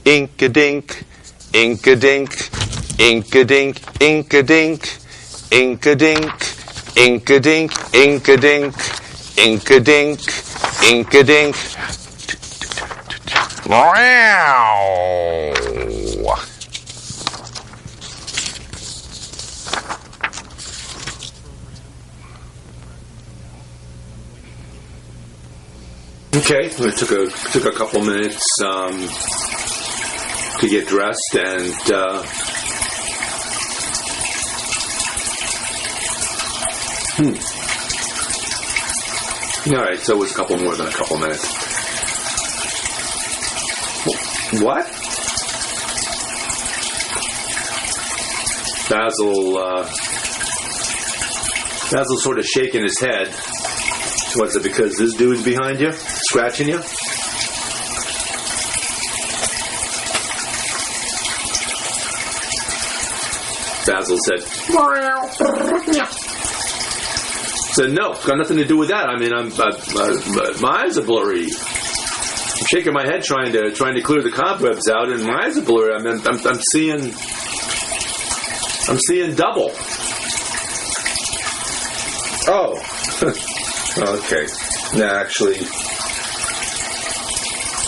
ink-a-dink, ink-a-dink, ink-a-dink, ink-a-dink, ink-a-dink, ink-a-dink, ink-a-dink, ink-a-dink, ink-a-dink. Wow. Okay, it took a couple minutes to get dressed, and all right, so it was a couple more than a couple minutes. What? Basil sort of shaking his head. What's it, because this dude's behind you? Scratching you? Basil said, no, it's got nothing to do with that. I mean, my eyes are blurry. I'm shaking my head trying to clear the cobwebs out, and my eyes are blurry. I mean, I'm seeing double. Oh. Okay. No, actually.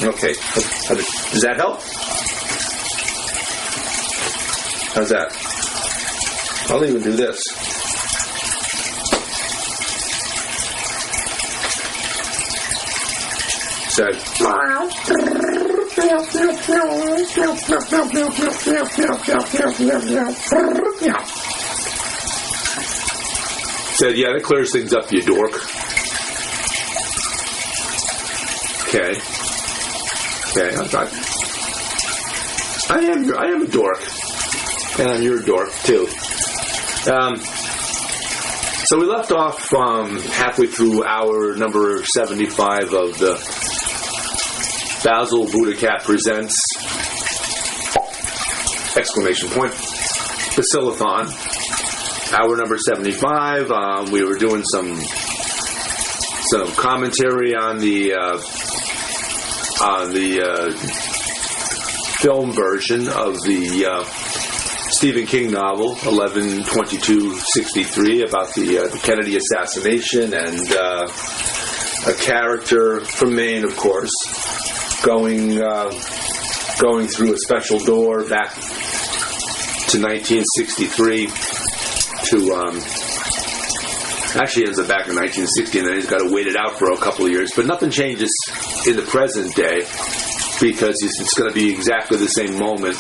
Okay. Does that help? How's that? I'll even do this. Said. Said, yeah, that clears things up, you dork. Okay, I am a dork, and you're a dork too. So we left off halfway through hour number 75 of the Basil BuddhaCat Presents ! Basil-Athon. Hour number 75. We were doing some commentary on the film version of the Stephen King novel 11/22/63 about the Kennedy assassination, and a character from Maine, of course, going through a special door back to 1963 to actually ends up back in 1960, and then he's got to wait it out for a couple of years. But nothing changes in the present day, because it's going to be exactly the same moment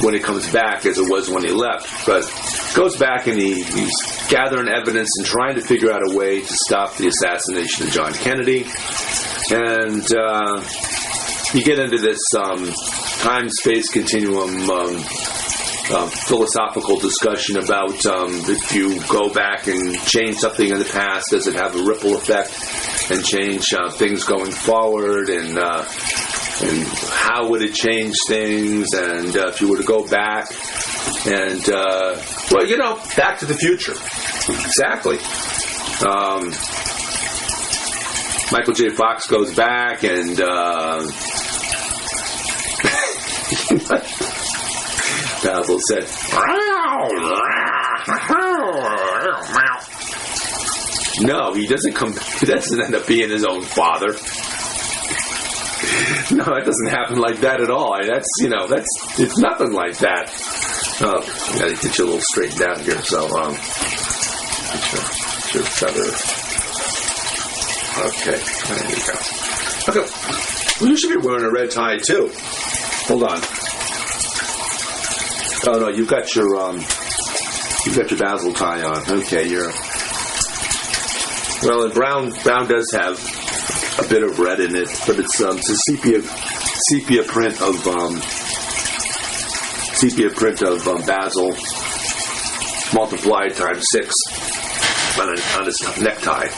when he comes back as it was when he left. But goes back and he's gathering evidence and trying to figure out a way to stop the assassination of John Kennedy. And you get into this time-space continuum philosophical discussion about if you go back and change something in the past, does it have a ripple effect and change things going forward, and how would it change things, and if you were to go back and Back to the Future, exactly. Michael J. Fox goes back and Basil said, no, he doesn't end up being his own father. No, it doesn't happen like that at all. It's nothing like that. Oh, I gotta get you a little straightened out here, so, get your feather. Okay, there you go. Okay, well, you should be wearing a red tie, too. Hold on. Oh, no, you've got your Basil tie on. Okay, well, and brown does have a bit of red in it, but it's a sepia print of Basil multiplied times 6 on his necktie.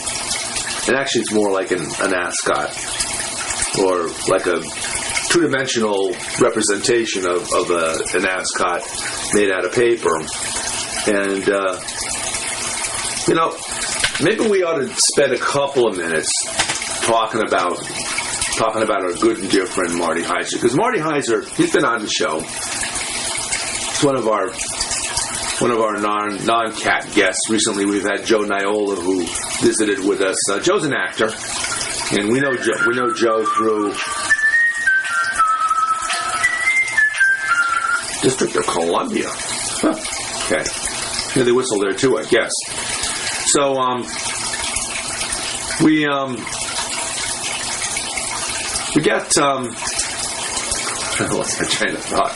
And actually, it's more like an ascot, or like a two-dimensional representation of an ascot made out of paper. And maybe we ought to spend a couple of minutes talking about talking about our good and dear friend Marty Heiser. Because Marty Heiser, he's been on the show. He's one of our non-cat guests. Recently, we've had Joe Niola, who visited with us. Joe's an actor, and we know Joe through District of Columbia. Huh. Okay, yeah, they whistle there too, I guess. So, we got I lost my train of thought.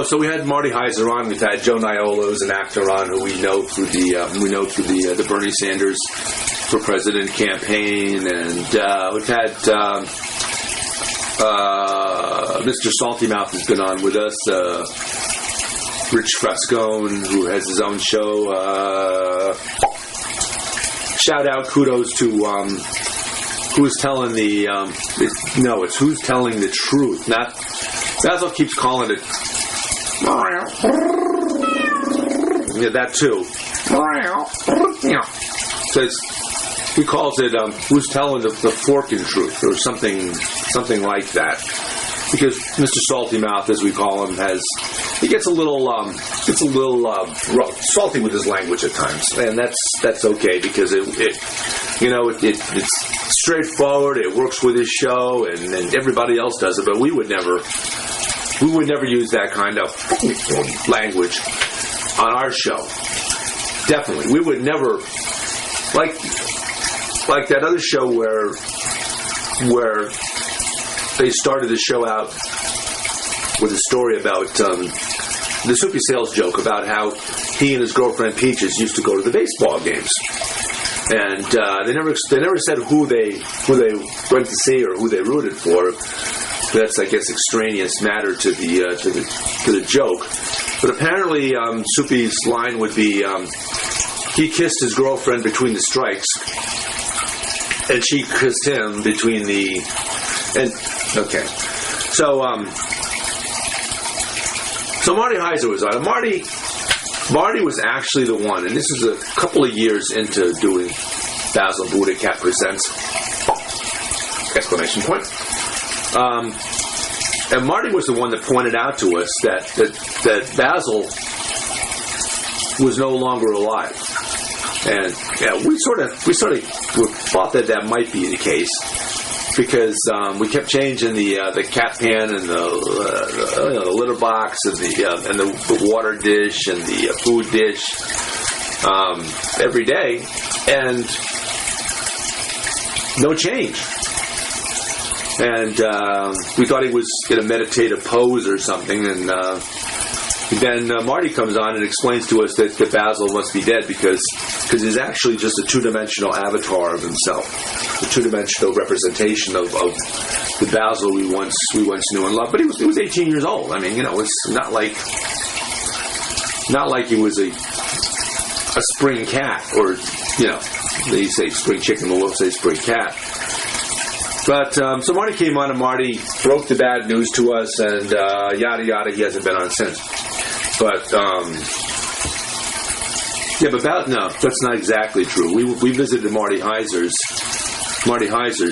So we had Marty Heiser on. We've had Joe Niola, who's an actor, on, who we know through the Bernie Sanders for President campaign, and we've had Mr. Salty Mouth has been on with us. Rich Frascone, who has his own show. Shout out, kudos to who's telling the it's who's telling the truth. Not Basil keeps calling it. Yeah, that too. So he calls it who's telling the forking truth, or something like that. Because Mr. Salty Mouth, as we call him, he gets a little salty with his language at times, and that's okay, because it's straightforward. It works with his show, and everybody else does it. But we would never use that kind of language on our show. Definitely, we would never, like that other show where they started the show out with a story about the Soupy Sales joke about how he and his girlfriend Peaches used to go to the baseball games, and they never said who they went to see or who they rooted for. That's, I guess, extraneous matter to the joke. But apparently, Soupy's line would be, he kissed his girlfriend between the strikes, and she kissed him between the. And okay, so Marty Heiser was on. Marty was actually the one, and this is a couple of years into doing Basil BuddhaCat Presents! Exclamation point. And Marty was the one that pointed out to us that Basil was no longer alive, and yeah, we sort of thought that might be the case, because we kept changing the cat pan and the litter box and the water dish and the food dish every day, and no change. And we thought he was in a meditative pose or something, and then Marty comes on and explains to us that Basil must be dead because he's actually just a two-dimensional avatar of himself, a two-dimensional representation of the Basil we once knew and loved. But he was 18 years old. I mean, it's not like he was a spring cat, or they say spring chicken, but we'll say spring cat. But so Marty came on, and Marty broke the bad news to us, and yada yada. He hasn't been on since. But no, that's not exactly true. We visited Marty Heiser's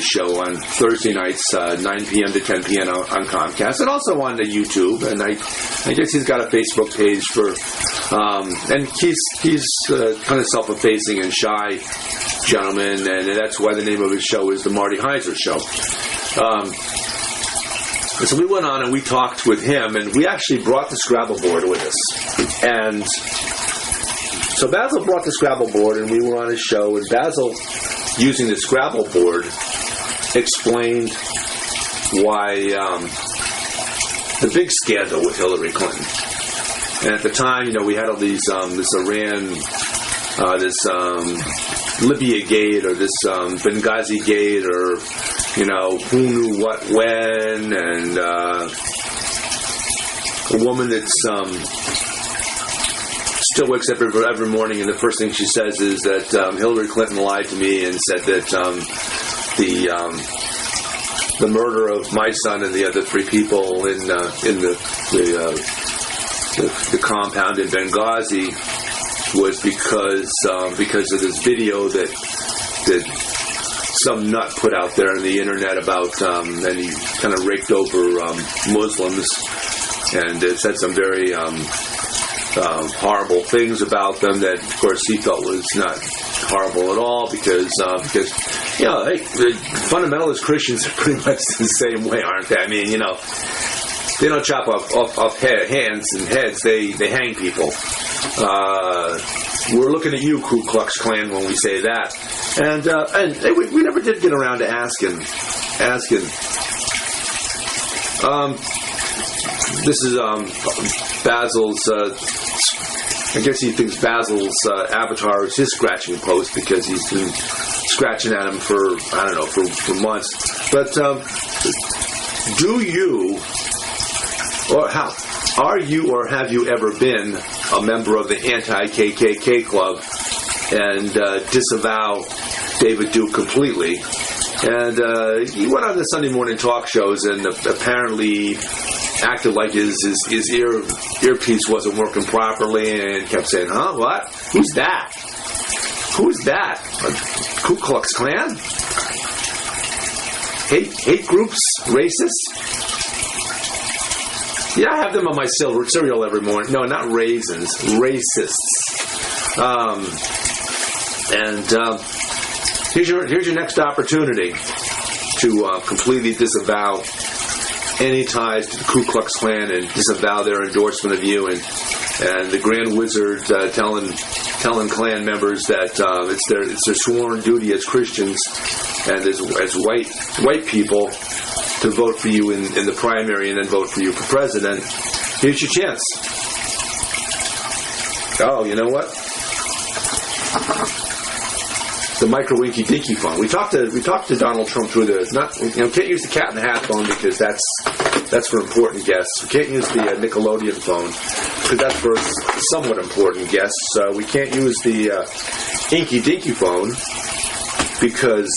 show on Thursday nights, 9 p.m. to 10 p.m. on Comcast, and also on the YouTube. And I guess he's got a Facebook page for, and he's kind of self-effacing and shy gentleman, and that's why the name of his show is the Marty Heiser Show. So we went on and we talked with him, and we actually brought the Scrabble board with us. And so Basil brought the Scrabble board, and we were on his show, and Basil, using the Scrabble board, explained why the big scandal with Hillary Clinton. And at the time, we had all these this Iran, this Libya gate, or this Benghazi gate, or who knew what when, and a woman that's still wakes up every morning, and the first thing she says is that Hillary Clinton lied to me and said that the murder of my son and the other 3 people in the compound in Benghazi was because of this video that some nut put out there on the internet about, and he kind of raked over Muslims, and it said some very horrible things about them that, of course, he felt was not horrible at all because you know, the fundamentalist Christians are pretty much the same way, aren't they? I mean, you know, they don't chop off hands and heads; they hang people. We're looking at you, Ku Klux Klan, when we say that, and we never did get around to asking. This is Basil's. I guess he thinks Basil's avatar is his scratching post because he's been scratching at him for, I don't know, for months. But do you, or how, are you or have you ever been a member of the anti-KKK club and disavow David Duke completely? And he went on the Sunday morning talk shows and apparently acted like his earpiece wasn't working properly and kept saying, "Huh? What? Who's that? Who's that? A Ku Klux Klan? Hate groups? Racists?" Yeah, I have them on my cereal every morning. No, not raisins. Racists. Here's your next opportunity to completely disavow any ties to the Ku Klux Klan and disavow their endorsement of you, and the Grand Wizard telling Klan members that it's their sworn duty as Christians and as white people to vote for you in the primary and then vote for you for president. Here's your chance. Oh, you know what? The micro winky dinky phone. We talked to Donald Trump through the can't use the cat in the hat phone because that's for important guests. We can't use the Nickelodeon phone because that's for somewhat important guests. We can't use the inky dinky phone because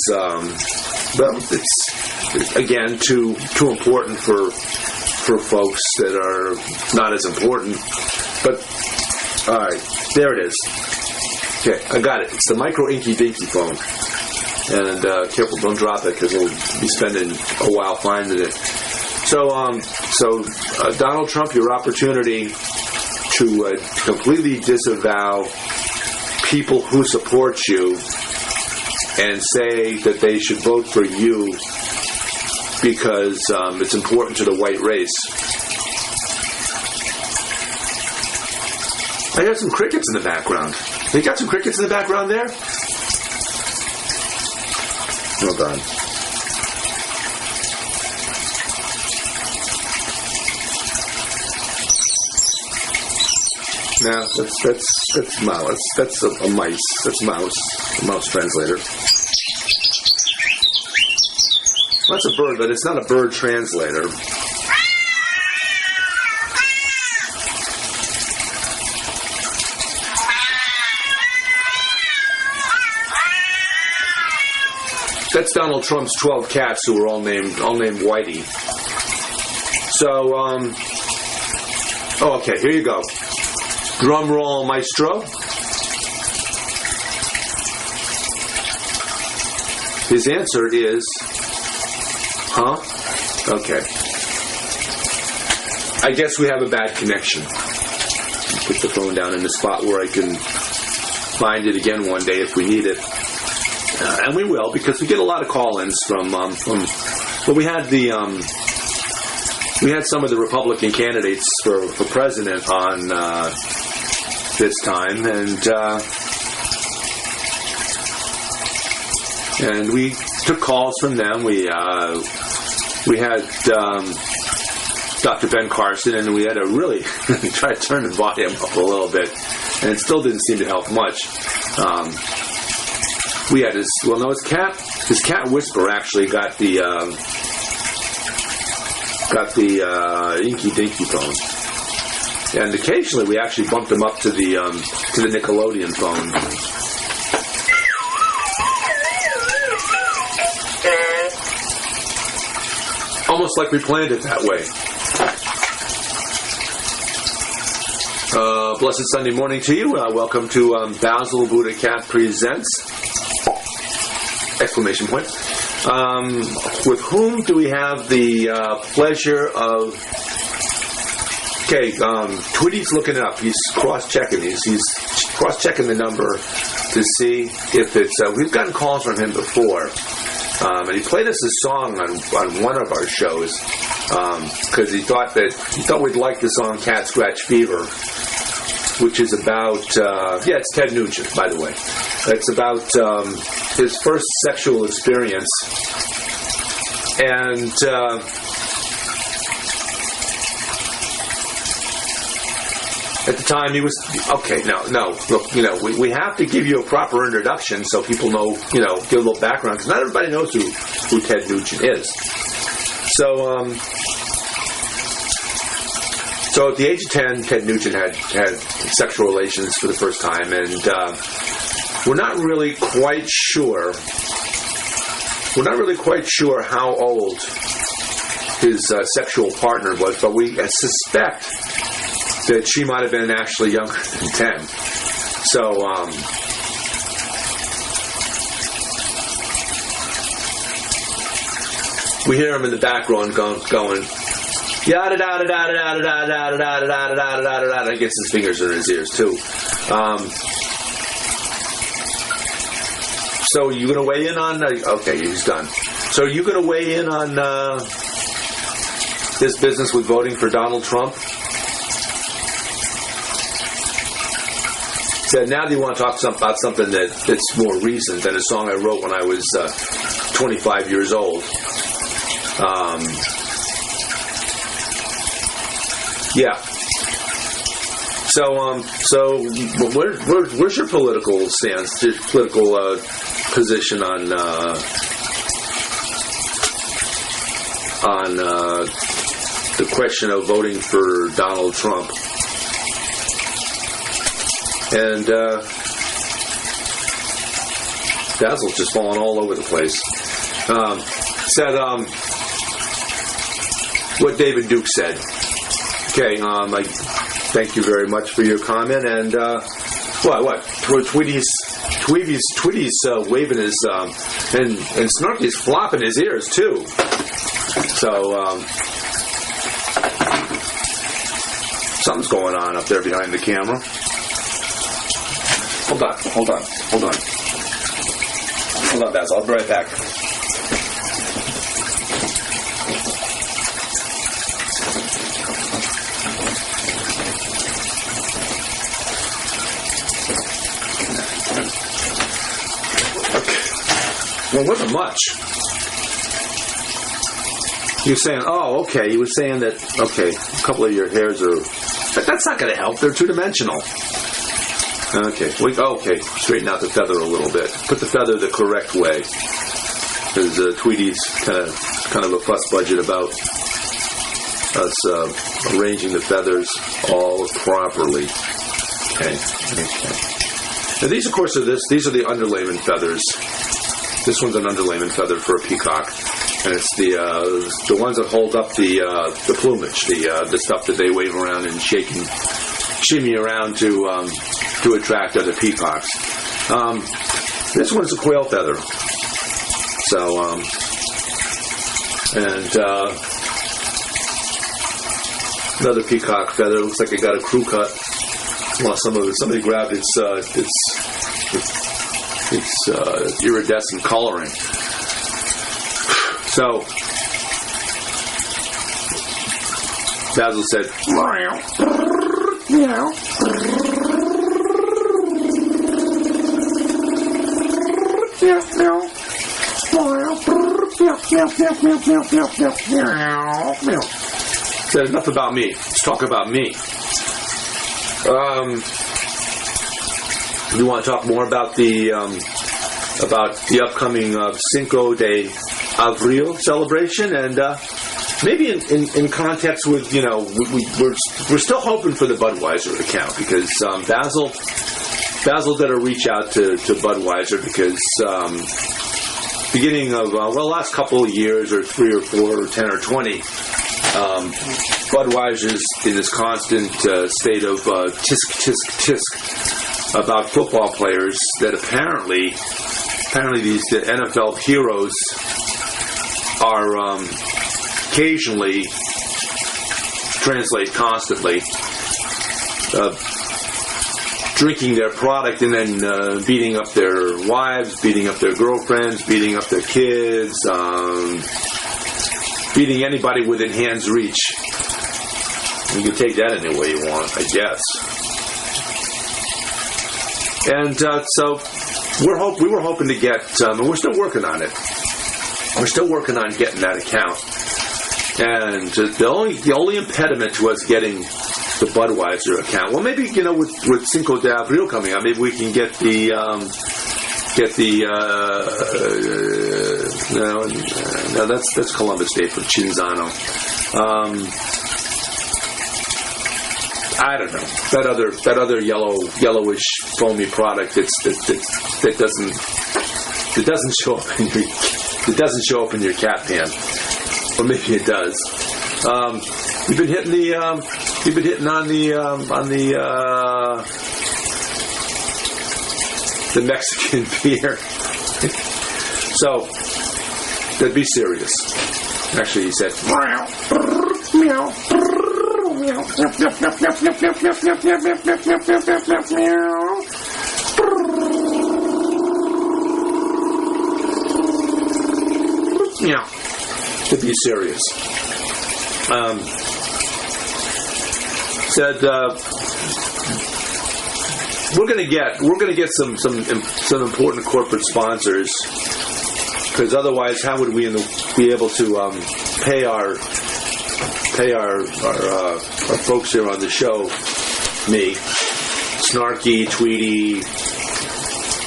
it's again too important for folks that are not as important. But all right, there it is. Okay, I got it. It's the micro inky dinky phone. And careful, don't drop it because we'll be spending a while finding it. So Donald Trump, your opportunity to completely disavow people who support you and say that they should vote for you because it's important to the white race. I hear some crickets in the background. You got some crickets in the background there? Hold on. No, that's mouse. That's a mice. That's mouse. A mouse translator. Well, that's a bird, but it's not a bird translator. That's Donald Trump's 12 cats who were all named Whitey. So, okay, here you go. Drum roll, maestro. His answer is, huh? Okay. I guess we have a bad connection. Put the phone down in the spot where I can find it again one day if we need it. And we will, because we get a lot of call-ins from well, we had some of the Republican candidates for president on this time, and we took calls from them. We had Dr. Ben Carson, and we had to really try to turn the volume up a little bit, and it still didn't seem to help much. We had his cat whisper actually got the inky dinky phone, and occasionally we actually bumped him up to the Nickelodeon phone. Almost like we planned it that way. Blessed Sunday morning to you. Welcome to Basil BuddhaCat Presents. exclamation point. With whom do we have the pleasure of... Okay, Twitty's looking it up. He's cross-checking. He's cross-checking the number to see if it's... we've gotten calls from him before. And he played us a song on one of our shows because he thought we'd like the song Cat Scratch Fever, which is about... it's Ted Nugent, by the way. It's about his first sexual experience. And... at the time, he was... Okay, no. Look, we have to give you a proper introduction so people know, give a little background, because not everybody knows who Ted Nugent is. So at the age of 10, Ted Nugent had sexual relations for the first time, and we're not really quite sure how old his sexual partner was, but we suspect that she might have been actually younger than 10. So, we hear him in the background going, yada da da da da da da da da da da da da da. I guess his fingers are in his ears too. So you gonna weigh in on? Okay, he's done. So are you gonna weigh in on this business with voting for Donald Trump? Said, now do you want to talk about something that's more recent than a song I wrote when I was 25 years old? So where's your political stance, your political position on the question of voting for Donald Trump? And Basil's just falling all over the place. Said what David Duke said. Okay, I thank you very much for your comment. And what? Tweety's waving his and Snarky's flopping his ears too. So something's going on up there behind the camera. Hold on, Basil. I'll be right back. Okay. Well, it wasn't much. He was saying, okay. He was saying that, okay, a couple of your hairs are... But that's not going to help. They're two-dimensional. Okay, straighten out the feather a little bit. Put the feather the correct way, because Tweety's kind of a fuss budget about us arranging the feathers all properly. Okay. Now these, of course, these are the underlayment feathers. This one's an underlayment feather for a peacock, and it's the ones that hold up the plumage, the stuff that they wave around and shimmy around to attract other peacocks. This one's a quail feather. So, another peacock feather. Looks like it got a crew cut. Well, somebody grabbed its iridescent coloring. So, Basil said, said, enough about me. Let's talk about me. You want to talk more about the upcoming Cinco de Abril celebration, and maybe in context with, we're still hoping for the Budweiser account, because Basil did a reach out to Budweiser, because beginning of last couple of years, or 3 or 4 or 10 or 20, Budweiser's in this constant state of tisk tisk tisk about football players that apparently apparently these NFL heroes are occasionally, translate constantly, drinking their product and then beating up their wives, beating up their girlfriends, beating up their kids, beating anybody within hand's reach. You can take that any way you want, I guess. And so we were hoping to get, and we're still working on it. We're still working on getting that account. And the only impediment to us getting the Budweiser account, well, maybe, with Cinco de Abril coming up, maybe we can get the no, that's Columbus Day for Cinzano. I don't know, that other yellowish foamy product that doesn't show up in your cat pan, or maybe it does. We've been hitting on the Mexican beer. So that'd be serious. Actually, he said meow, meow. Yeah. To be serious. Said we're gonna get some important corporate sponsors, because otherwise, how would we be able to pay our folks here on the show, me, snarky, tweety,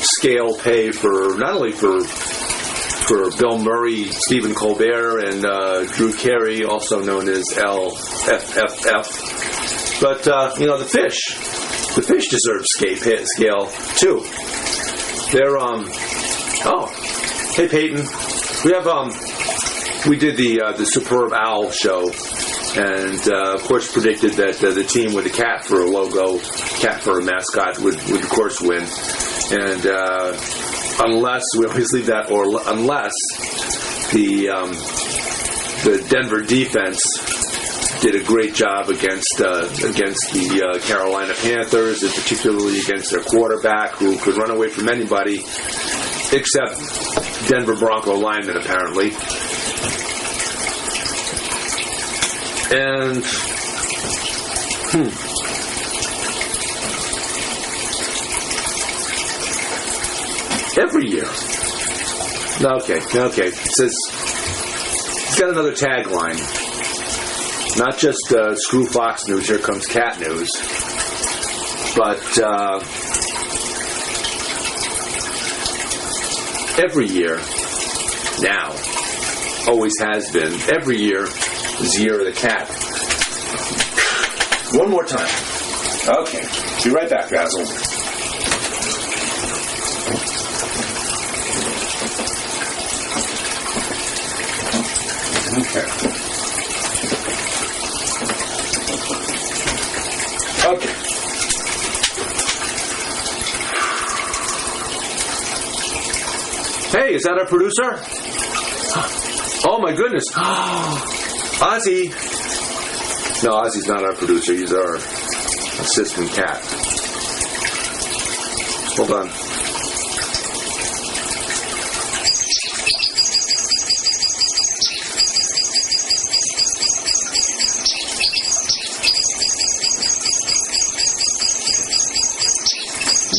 scale pay for not only for Bill Murray, Stephen Colbert, and Drew Carey, also known as LFFF, but the fish deserve scale too. They're hey Peyton, we did the Superb Owl show. And of course predicted that the team with a cat for a logo, cat for a mascot, would of course win. And unless we always leave that, or unless the Denver defense did a great job against the Carolina Panthers, and particularly against their quarterback, who could run away from anybody except Denver Bronco linemen, apparently. And every year. Okay. It says it's got another tagline. Not just screw Fox News, here comes cat news. But every year now, always has been, every year is the year of the cat. One more time. Okay. Be right back, Basil. Okay. Hey, is that our producer? Oh my goodness. Ozzy. No, Ozzy's not our producer. He's our assistant cat. Hold on.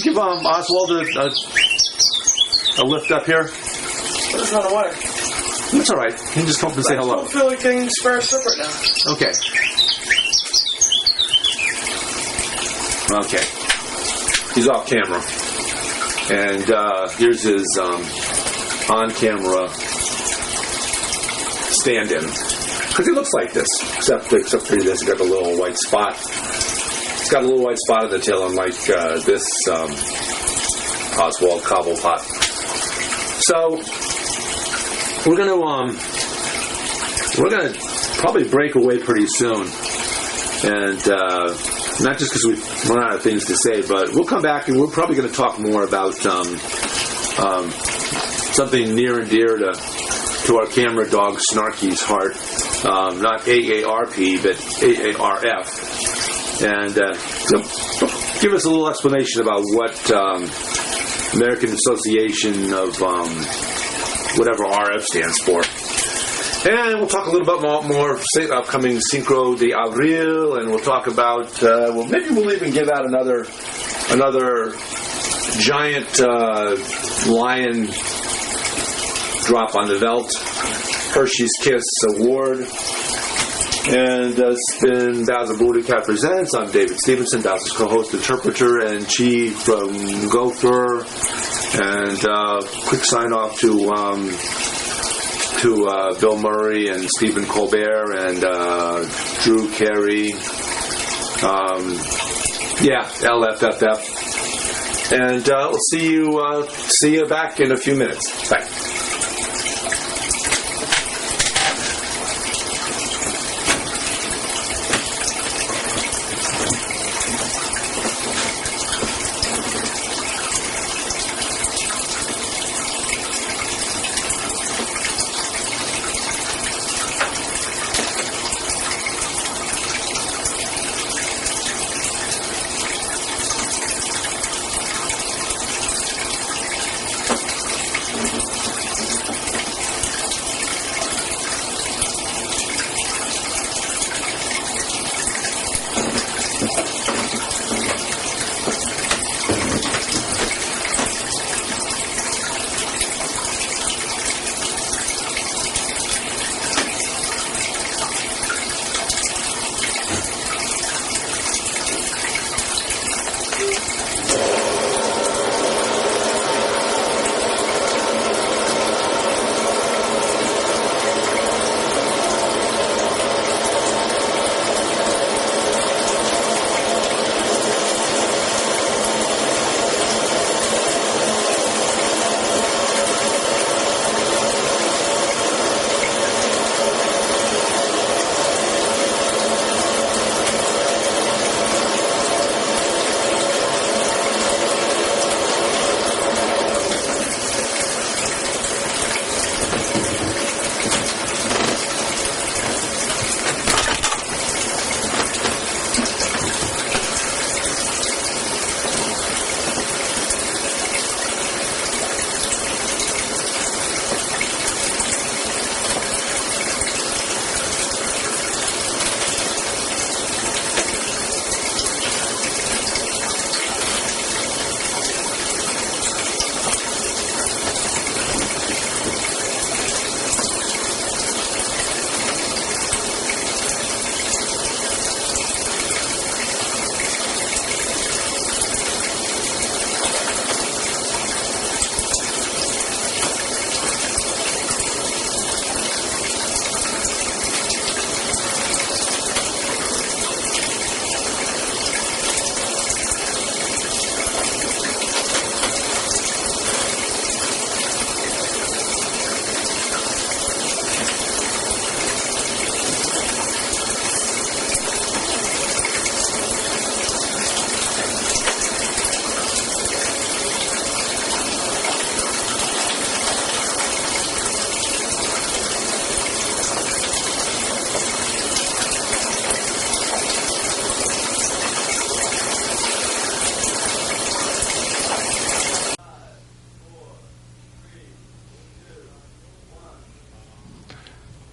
Give Oswald a lift up here. It's not away. That's all right. You can just come up and say hello. I don't feel like getting spare separate now. Okay. Okay. He's off camera. And here's his on-camera stand-in. Because he looks like this. Except for this, he's got a little white spot. He's got a little white spot on the tail, unlike this Oswald Cobblepot. So we're gonna probably break away pretty soon, and not just because we've run out of things to say, but we'll come back and we're probably going to talk more about something near and dear to our camera dog Snarky's heart. Not AARP, but AARF. And give us a little explanation about what American Association of whatever RF stands for. And we'll talk a little bit more upcoming Cinco de Abril, and we'll talk about, maybe we'll even give out another giant lion drop on the Welt Hershey's Kiss Award. And it's been Basil BuddhaCat Presents. I'm David Stevenson, Basil's co-host, interpreter, and chief from Gopher. And quick sign off to Bill Murray and Stephen Colbert and Drew Carey. LFFF. And we'll see you back in a few minutes. Bye.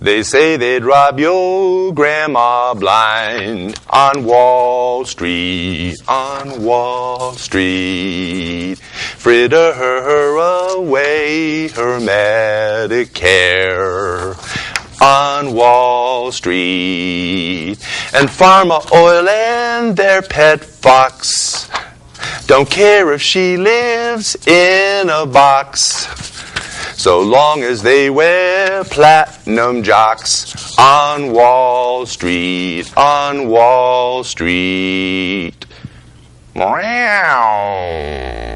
They say they'd rob your grandma blind on Wall Street, on Wall Street. Fritter her away her Medicare on Wall Street. And Pharma Oil and their pet fox don't care if she lives in a box, so long as they wear platinum jocks on Wall Street, on Wall Street. Meow.